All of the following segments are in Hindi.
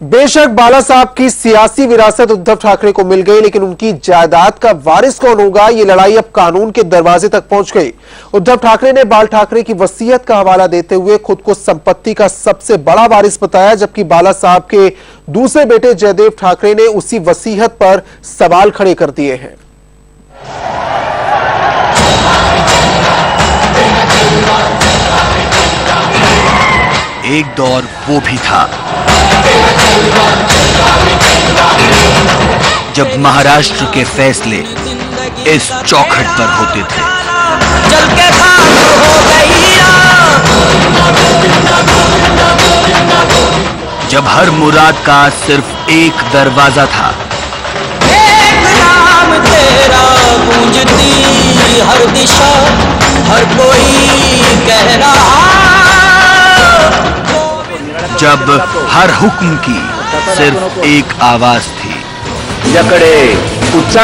बेशक बाला साहब की सियासी विरासत उद्धव ठाकरे को मिल गई, लेकिन उनकी जायदाद का वारिस कौन होगा, ये लड़ाई अब कानून के दरवाजे तक पहुंच गई। उद्धव ठाकरे ने बाल ठाकरे की वसीयत का हवाला देते हुए खुद को संपत्ति का सबसे बड़ा वारिस बताया, जबकि बाला साहब के दूसरे बेटे जयदेव ठाकरे ने उसी वसीयत पर सवाल खड़े कर दिए हैं। एक दौर वो भी था जब महाराष्ट्र के फैसले इस चौखट पर होते थे। जब हर मुराद का सिर्फ एक दरवाजा था। एक नाम तेरा गूंजती हर दिशा, हर कोई कह रहा। जब हर हुक्म की सिर्फ एक आवाज थी, तुझ्याकडे कुठच्या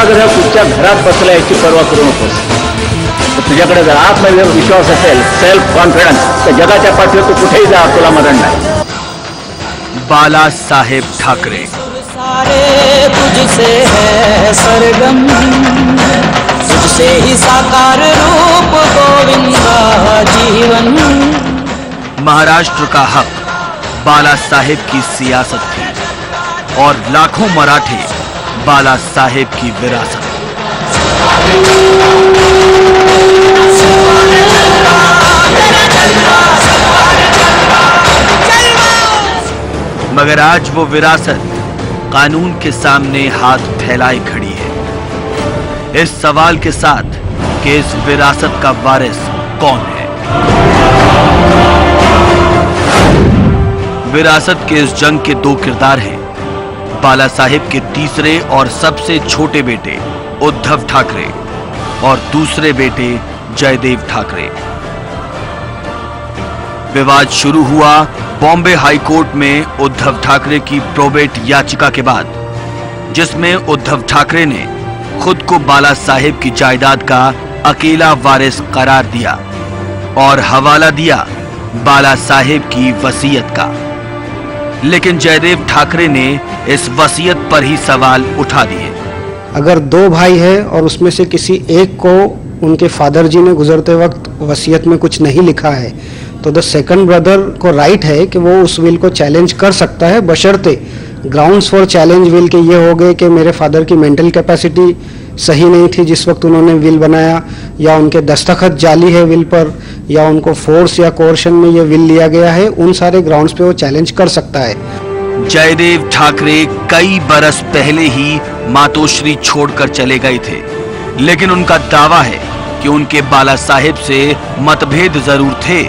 घरात बसला याची पर्वा करू नकोस। तुझ्याकडे जर आत्मविश्वास विश्वास असेल, सेल्फ कॉन्फिडन्स, तर जगाच्या पाठीवर तू कुठेही जा, तुला मरण नाही। बाला साहेब ठाकरे सारे तुझसे है सरगम, तुझसे ही साकार रूप गोविंदा जीवन। महाराष्ट्र का हक बाला साहेब की सियासत थी और लाखों मराठे बाला साहेब की विरासत। मगर आज वो विरासत कानून के सामने हाथ फैलाए खड़ी है, इस सवाल के साथ कि इस विरासत का वारिस कौन है। विरासत के इस जंग के दो किरदार हैं, बाला साहेब के तीसरे और सबसे छोटे बेटे उद्धव ठाकरे और दूसरे बेटे जयदेव ठाकरे। विवाद शुरू हुआ बॉम्बे हाई कोर्ट में उद्धव ठाकरे की प्रोबेट याचिका के बाद, जिसमें उद्धव ठाकरे ने खुद को बाला साहेब की जायदाद का अकेला वारिस करार दिया और हवाला दिया बाला साहेब की वसीयत का। लेकिन जयदेव ठाकरे ने इस वसीयत पर ही सवाल उठा दिए। अगर दो भाई है और उसमें से किसी एक को उनके फादर जी ने गुजरते वक्त वसीयत में कुछ नहीं लिखा है, तो द सेकंड ब्रदर को राइट है कि वो उस विल को चैलेंज कर सकता है, बशर्ते ग्राउंड्स फॉर चैलेंज विल के ये हो गए कि मेरे फादर की मेंटल कैपेसिटी सही नहीं थी जिस वक्त उन्होंने विल बनाया, या उनके दस्तखत जाली है विल पर, या उनको फोर्स या कोर्शन में ये विल लिया गया है। उन सारे ग्राउंड्स पे वो चैलेंज कर सकता है। जयदेव ठाकरे कई बरस पहले ही मातोश्री छोड़कर चले गए थे, लेकिन उनका दावा है कि उनके बाला साहेब से मतभेद जरूर थे,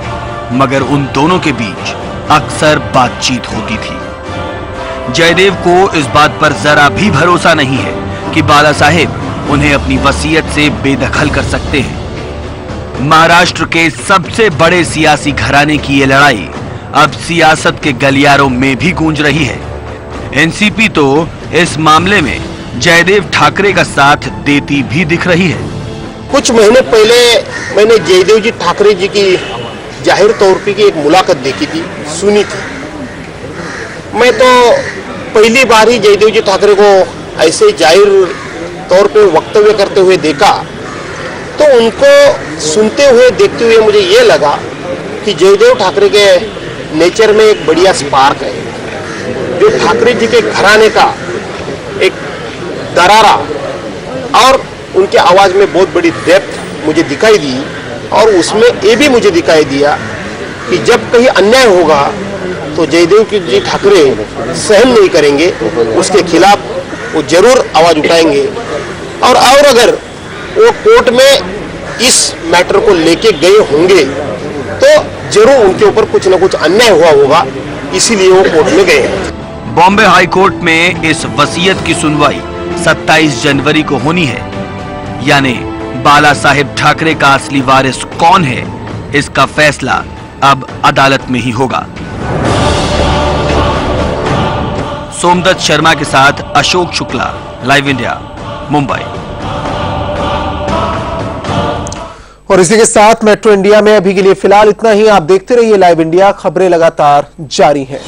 मगर उन दोनों के बीच अक्सर बातचीत होती थी। जयदेव को इस बात पर जरा भी भरोसा नहीं है कि बाला साहेब उन्हें अपनी वसीयत से बेदखल कर सकते हैं। महाराष्ट्र के सबसे बड़े सियासी घराने की ये लड़ाई अब सियासत के गलियारों में भी गूंज रही है। एनसीपी तो इस मामले में जयदेव ठाकरे का साथ देती भी दिख रही है। कुछ महीने पहले मैंने जयदेव जी ठाकरे जी की जाहिर तौर पे की एक मुलाकात देखी थी, सुनी थी। मैं तो पहली बार ही जयदेव जी ठाकरे को ऐसे जाहिर तौर पे वक्तव्य करते हुए देखा, तो उनको सुनते हुए देखते हुए मुझे ये लगा कि जयदेव ठाकरे के नेचर में एक बढ़िया स्पार्क है, जो ठाकरे जी के घराने का एक दरारा और उनके आवाज में बहुत बड़ी डेप्थ मुझे दिखाई दी। और उसमें ये भी मुझे दिखाई दिया कि जब कहीं अन्याय होगा तो जयदेव जी ठाकरे सहन नहीं करेंगे, उसके खिलाफ वो जरूर आवाज उठाएंगे। और अगर वो कोर्ट में इस मैटर को लेके गए होंगे तो जरूर उनके ऊपर कुछ ना कुछ अन्याय हुआ होगा, इसीलिए वो कोर्ट में गए हैं। बॉम्बे हाई कोर्ट में इस वसीयत की सुनवाई 27 जनवरी को होनी है, यानी बाला साहेब ठाकरे का असली वारिस कौन है, इसका फैसला अब अदालत में ही होगा। सोमदत्त शर्मा के साथ अशोक शुक्ला, लाइव इंडिया, मुंबई। और इसी के साथ मेट्रो इंडिया में अभी के लिए फिलहाल इतना ही। आप देखते रहिए लाइव इंडिया, खबरें लगातार जारी हैं।